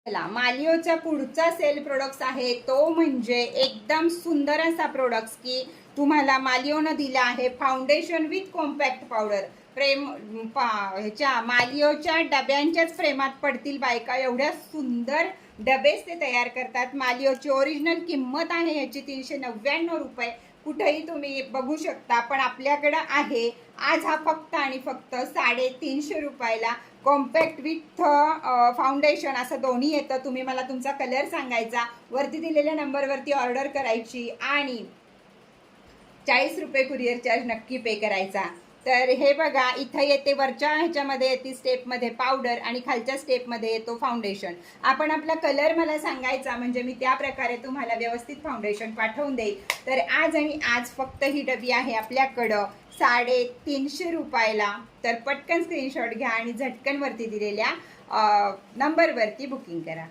चला, मालियोचा पुढचा sale products आहे तो म्हणजे एकदम सुंदर असा प्रोडक्ट्स की तुम्हाला मालियोनं दिला आहे फाउंडेशन विथ कॉम्पॅक्ट पावडर. ह्याच्या मालियोच्या डब्यांच्याच प्रेमात पडतील बायका, एवढ्या सुंदर डबेच ते तयार करतात. मालियोची ओरिजिनल किंमत आहे ह्याची 399 रुपये. कुठेही तुम्ही बघू शकता, पण आपल्याकडं आहे आज हा फक्त आणि फक्त 350 रुपयाला कॉम्पॅक्ट विथ फाउंडेशन असं दोन्ही येतं. तुम्ही मला तुमचा कलर सांगायचा, वरती दिलेल्या नंबरवरती ऑर्डर करायची आणि 40 रुपये कुरिअर चार्ज नक्की पे करायचा. तर हे बघा, इथं येते वरच्या ह्याच्यामध्ये येते स्टेपमध्ये पावडर आणि खालच्या स्टेपमध्ये येतो फाउंडेशन. आपण आपला कलर मला सांगायचा म्हणजे मी त्या प्रकारे तुम्हाला व्यवस्थित फाउंडेशन पाठवून देईल. तर आज आणि आज फक्त ही डबी आहे आपल्याकडं 350 रुपयाला. तर पटकन स्क्रीनशॉट घ्या आणि झटकन वरती दिलेल्या नंबरवरती बुकिंग करा.